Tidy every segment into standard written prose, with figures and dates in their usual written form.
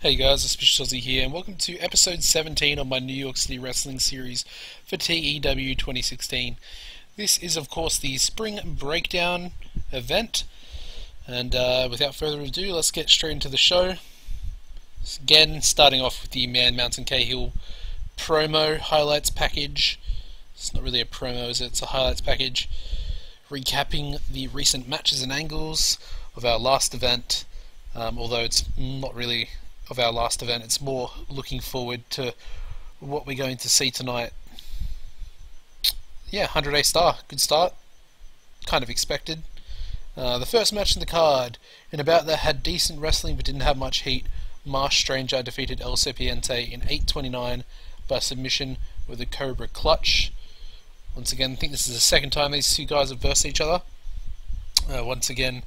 Hey guys, AuspiciousAussie here, and welcome to episode 17 of my New York City Wrestling series for TEW 2016. This is, of course, the Spring Breakdown event, and without further ado, let's get straight into the show. Again, starting off with the Man Mountain Cahill promo highlights package. It's not really a promo, is it? It's a highlights package, recapping the recent matches and angles of our last event, although it's not really of our last event, it's more looking forward to what we're going to see tonight. Yeah, 100A star, good start, kind of expected. The first match in the card, and about that had decent wrestling but didn't have much heat. Marsh Stranger defeated El Serpiente in 8:29 by submission with a Cobra Clutch. Once again, I think this is the second time these two guys have versed each other. Once again,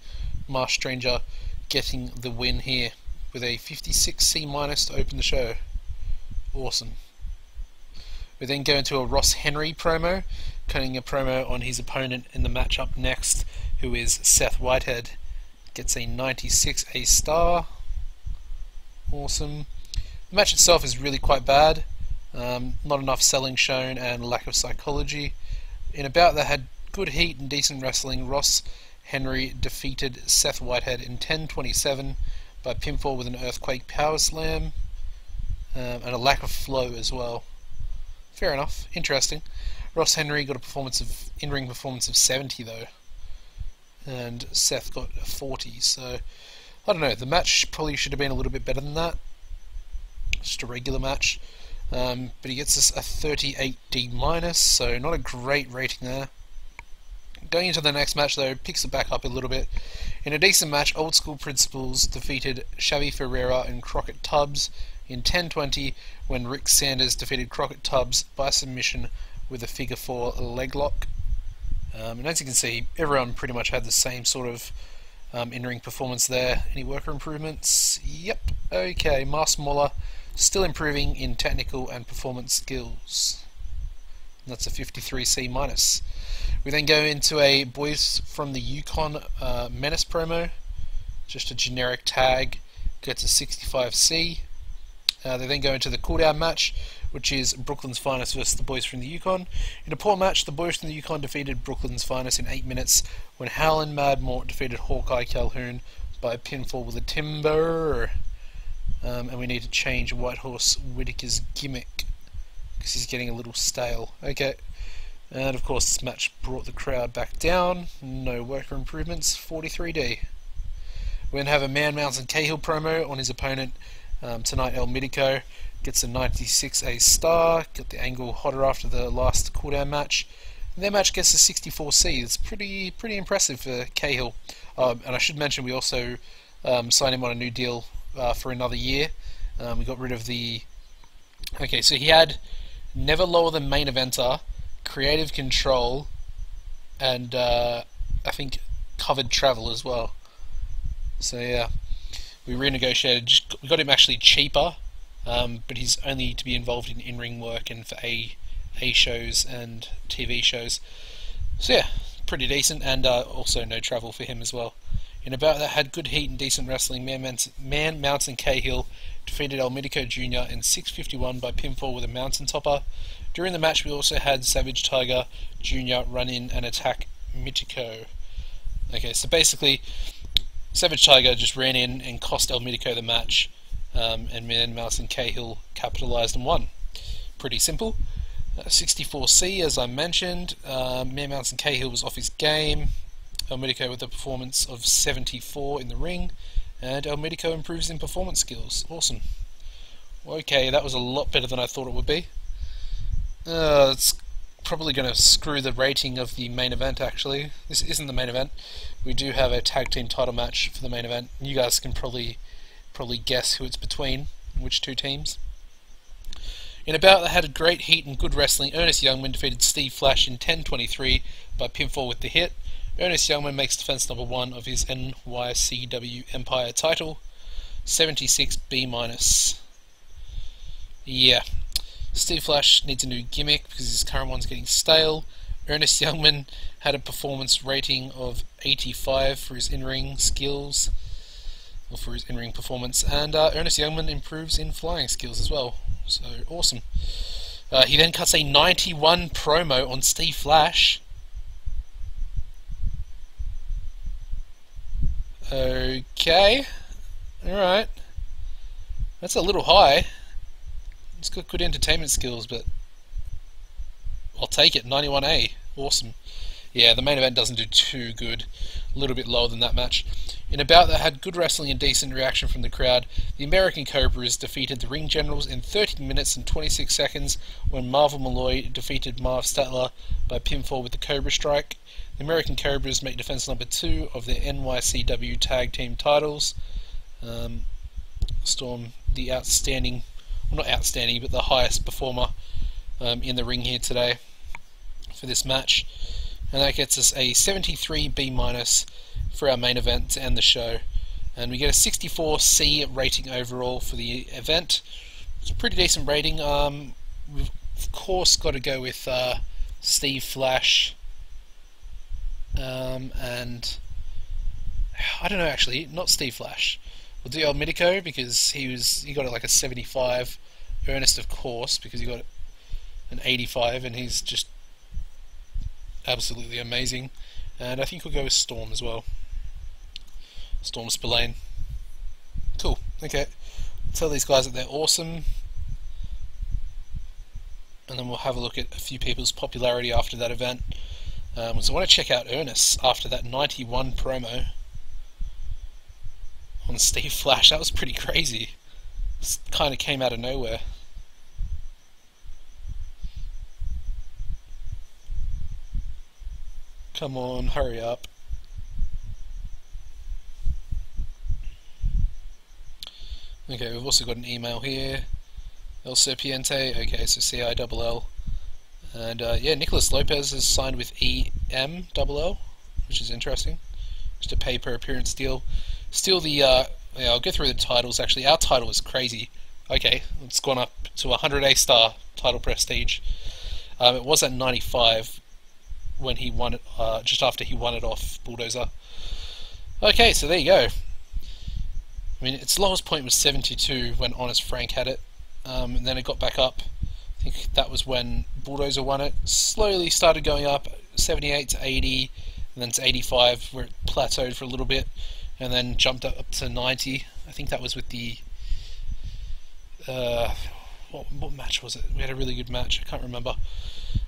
Marsh Stranger getting the win here with a 56 C- to open the show. Awesome. We then go into a Ross Henry promo, cutting a promo on his opponent in the match up next, who is Seth Whitehead. Gets a 96 A star. Awesome. The match itself is really quite bad. Not enough selling shown and lack of psychology. In a bout that had good heat and decent wrestling, Ross Henry defeated Seth Whitehead in 10:27 by pinfall with an Earthquake Power Slam, and a lack of flow as well. Fair enough, interesting. Ross Henry got a in-ring performance of 70 though, and Seth got a 40. So I don't know. The match probably should have been a little bit better than that. Just a regular match, but he gets us a 38 D-, so not a great rating there. Going into the next match though, picks it back up a little bit. In a decent match, Old School Principles defeated Xavi Ferreira and Crockett Tubbs in 10:20 when Rick Sanders defeated Crockett Tubbs by submission with a figure 4 leg lock. And as you can see, everyone pretty much had the same sort of in-ring performance there. Any worker improvements? Yep. Okay, Mars Moller still improving in technical and performance skills. And that's a 53 C-. We then go into a Boys from the Yukon Menace promo, just a generic tag, gets a 65 C. They then go into the cooldown match, which is Brooklyn's Finest versus the Boys from the Yukon. In a poor match, the Boys from the Yukon defeated Brooklyn's Finest in 8 minutes when Howlin' Mad Mort defeated Hawkeye Calhoun by a pinfall with a timber. And we need to change Whitehorse Whitaker's gimmick because he's getting a little stale. Okay. And of course this match brought the crowd back down. No worker improvements, 43 D. We then have a Man Mountain Cahill promo on his opponent tonight. El Midico gets a 96 A star. Got the angle hotter after the last cooldown match. And their match gets a 64 C. It's pretty impressive for Cahill. And I should mention we also signed him on a new deal for another year. We got rid of the... Okay, so he had Never Lower Than Main Eventer, Creative Control, and I think Covered Travel as well. So yeah, we renegotiated. We got him actually cheaper, but he's only to be involved in in-ring work and for A shows and TV shows. So yeah, pretty decent, and also no travel for him as well. In a bout that had good heat and decent wrestling, Man Mountain Cahill defeated El Midico Jr. in 6:51 by pinfall with a mountain topper. During the match we also had Savage Tiger Jr. run in and attack Michiko. Okay, so basically Savage Tiger just ran in and cost El Midico the match, and Man Mountain Cahill capitalized and won. Pretty simple. 64 C as I mentioned. Man Mountain Cahill was off his game. El Midico with a performance of 74 in the ring, and El Midico improves in performance skills. Awesome. Okay, that was a lot better than I thought it would be. It's probably going to screw the rating of the main event actually. This isn't the main event. We do have a tag team title match for the main event. You guys can probably guess who it's between, which two teams. In a bout that had a great heat and good wrestling, Ernest Youngman defeated Steve Flash in 10:23 by pinfall with the hit. Ernest Youngman makes defense number 1 of his NYCW Empire title, 76 B-. Yeah, Steve Flash needs a new gimmick because his current one's getting stale. Ernest Youngman had a performance rating of 85 for his in-ring skills. or for his in-ring performance. And Ernest Youngman improves in flying skills as well. So awesome. He then cuts a 91 promo on Steve Flash. Okay. Alright. That's a little high. It's got good entertainment skills, but I'll take it. 91A. Awesome. Yeah, the main event doesn't do too good. A little bit lower than that match. In a bout that had good wrestling and decent reaction from the crowd, the American Cobras defeated the Ring Generals in 13 minutes and 26 seconds when Marvel Malloy defeated Marv Statler by pinfall with the Cobra Strike. The American Cobras make defense number 2 of their NYCW Tag Team titles. Storm, the outstanding, well, not outstanding, but the highest performer in the ring here today for this match. And that gets us a 73B- for our main event to end the show. And we get a 64C rating overall for the event. It's a pretty decent rating. We've of course got to go with Steve Flash. And I don't know, actually, not Steve Flash. We'll do El Mitico because he got like a 75. Ernest, of course, because he got an 85, and he's just absolutely amazing. And I think we'll go with Storm as well. Storm Spillane. Cool. Okay. Tell these guys that they're awesome. And then we'll have a look at a few people's popularity after that event. So I want to check out Ernest after that 91 promo on Steve Flash. That was pretty crazy. This kind of came out of nowhere. Come on, hurry up. Okay, we've also got an email here. El Serpiente, okay, so CILL. And yeah, Nicholas Lopez has signed with EMLL, which is interesting. Just a pay per appearance deal. Still the, yeah, I'll go through the titles actually. Our title is crazy. Okay, it's gone up to 100 A-star title prestige. It was at 95 when he won it, just after he won it off Bulldozer. Okay, so there you go. I mean, its lowest point was 72 when Honest Frank had it, and then it got back up. I think that was when Bulldozer won it. Slowly started going up, 78 to 80, and then to 85, where it plateaued for a little bit, and then jumped up to 90. I think that was with the what match was it? We had a really good match. I can't remember.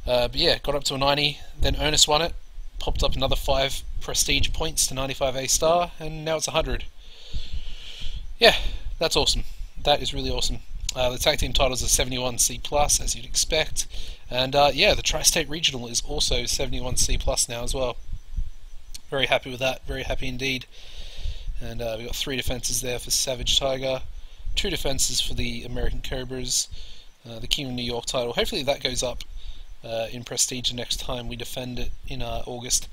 But yeah, got up to a 90. Then Ernest won it, popped up another 5 prestige points to 95 A-star, and now it's 100. Yeah, that's awesome. That is really awesome. The tag team titles are 71C+, as you'd expect. And yeah, the Tri-State Regional is also 71C+ now as well. Very happy with that, very happy indeed. And we've got 3 defenses there for Savage Tiger, 2 defenses for the American Cobras, the King of New York title. Hopefully that goes up in prestige next time we defend it in August.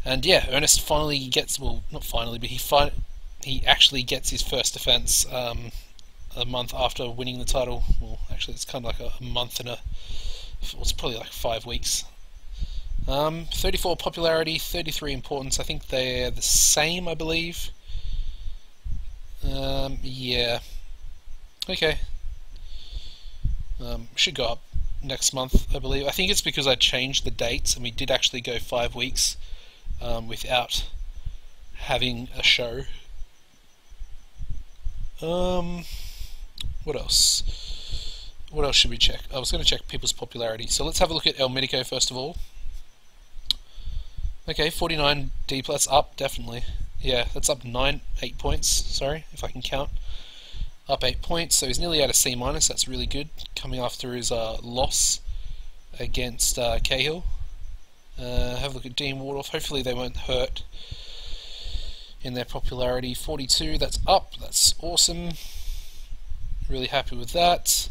And yeah, Ernest finally gets, well, not finally, but he actually gets his first defense a month after winning the title. Well, actually it's kind of like a month and it's probably like 5 weeks. 34 popularity, 33 importance. I think they're the same, I believe. Yeah. Okay. Should go up next month, I believe. I think it's because I changed the dates and we did actually go 5 weeks without having a show. What else? What else should we check? I was going to check people's popularity. So let's have a look at El Mitico first of all. Okay, 49 D+, up, definitely. Yeah, that's up 8 points, sorry, if I can count. Up 8 points, so he's nearly at a C-, that's really good, coming after his loss against Cahill. Have a look at Dean Wardorf, hopefully they won't hurt in their popularity. 42, that's up, that's awesome. Really happy with that.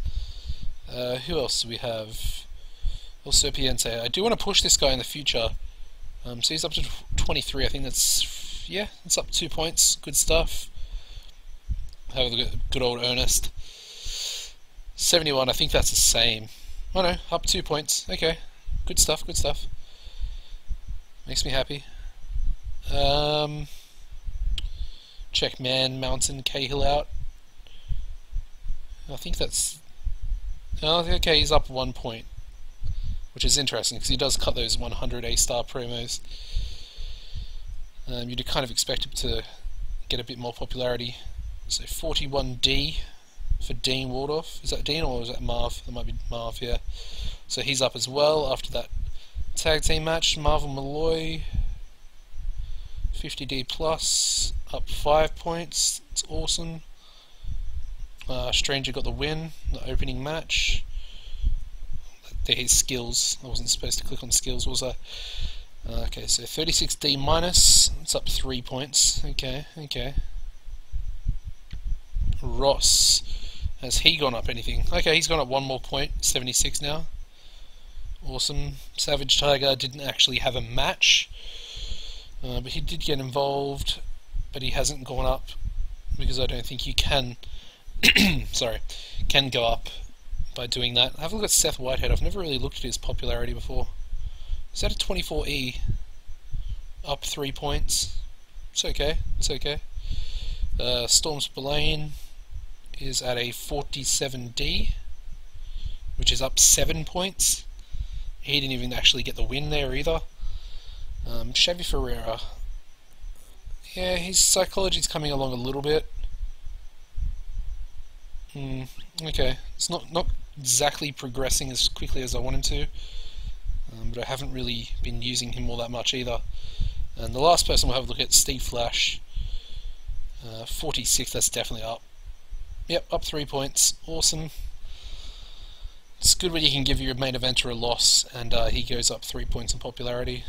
Who else do we have? El Serpiente. I do want to push this guy in the future. So he's up to 23, I think that's, yeah, it's up 2 points, good stuff. Have a look at good old Ernest. 71, I think that's the same. Oh no, up 2 points, okay, good stuff, good stuff. Makes me happy. check Man, Mountain, Cahill out. I think that's... Oh, okay, he's up 1 point, which is interesting because he does cut those 100 A-star promos. You'd kind of expect him to get a bit more popularity. So 41D for Dean Waldorf. Is that Dean or is that Marv? That might be Marv, yeah. So he's up as well after that tag team match. Marvel Malloy, 50D plus, up 5 points. It's awesome. Stranger got the win, the opening match. They're his skills. I wasn't supposed to click on skills, was I? Okay, so 36D minus. It's up 3 points. Okay. Ross. Has he gone up anything? Okay, he's gone up 1 more point. 76 now. Awesome. Savage Tiger didn't actually have a match, but he did get involved, but he hasn't gone up because I don't think you can can go up by doing that. Have a look at Seth Whitehead. I've never really looked at his popularity before. Is that a 24E? Up 3 points. It's okay. Storm Spillane is at a 47D, which is up 7 points. He didn't even actually get the win there either. Chevy Ferreira. Yeah, his psychology's coming along a little bit. Okay, it's not exactly progressing as quickly as I wanted to, but I haven't really been using him all that much either. And the last person we'll have a look at, Steve Flash. 46, that's definitely up. Yep, up 3 points. Awesome. It's good when you can give your main eventer a loss and he goes up 3 points in popularity.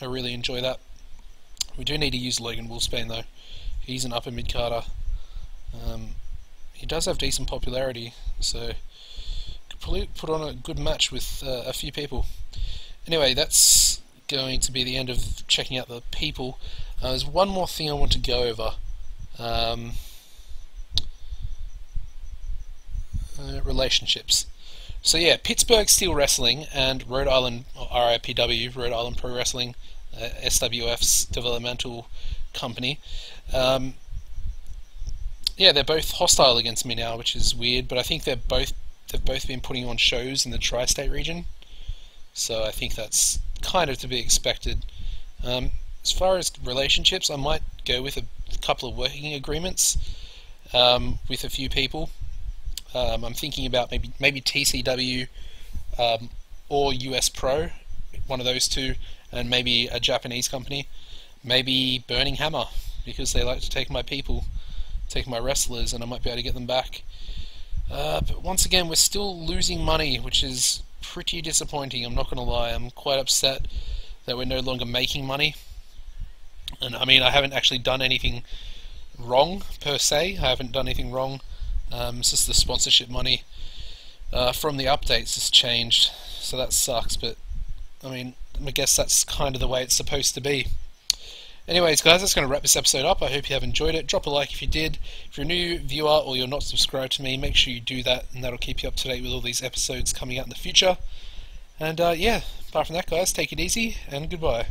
I really enjoy that. We do need to use Logan Wolfsbane though. He's an upper mid-carder. He does have decent popularity, so could probably put on a good match with a few people. Anyway, that's going to be the end of checking out the people. There's one more thing I want to go over. Relationships. So yeah, Pittsburgh Steel Wrestling and Rhode Island, or RIPW, Rhode Island Pro Wrestling, SWF's developmental company. Yeah, they're both hostile against me now, which is weird. But I think they've both been putting on shows in the tri-state region, so I think that's kind of to be expected. As far as relationships, I might go with a couple of working agreements with a few people. I'm thinking about maybe TCW or US Pro, one of those two, and maybe a Japanese company, maybe Burning Hammer, because they like to take my people, take my wrestlers, and I might be able to get them back. But once again, we're still losing money, which is pretty disappointing. I'm not going to lie. I'm quite upset that we're no longer making money. And I mean, I haven't actually done anything wrong per se. I haven't done anything wrong. It's just the sponsorship money from the updates has changed, so that sucks. But I mean, I guess that's kind of the way it's supposed to be. Anyways, guys, that's going to wrap this episode up. I hope you have enjoyed it. Drop a like if you did. If you're a new viewer or you're not subscribed to me, make sure you do that, and that'll keep you up to date with all these episodes coming out in the future. And yeah, apart from that, guys, take it easy, and goodbye.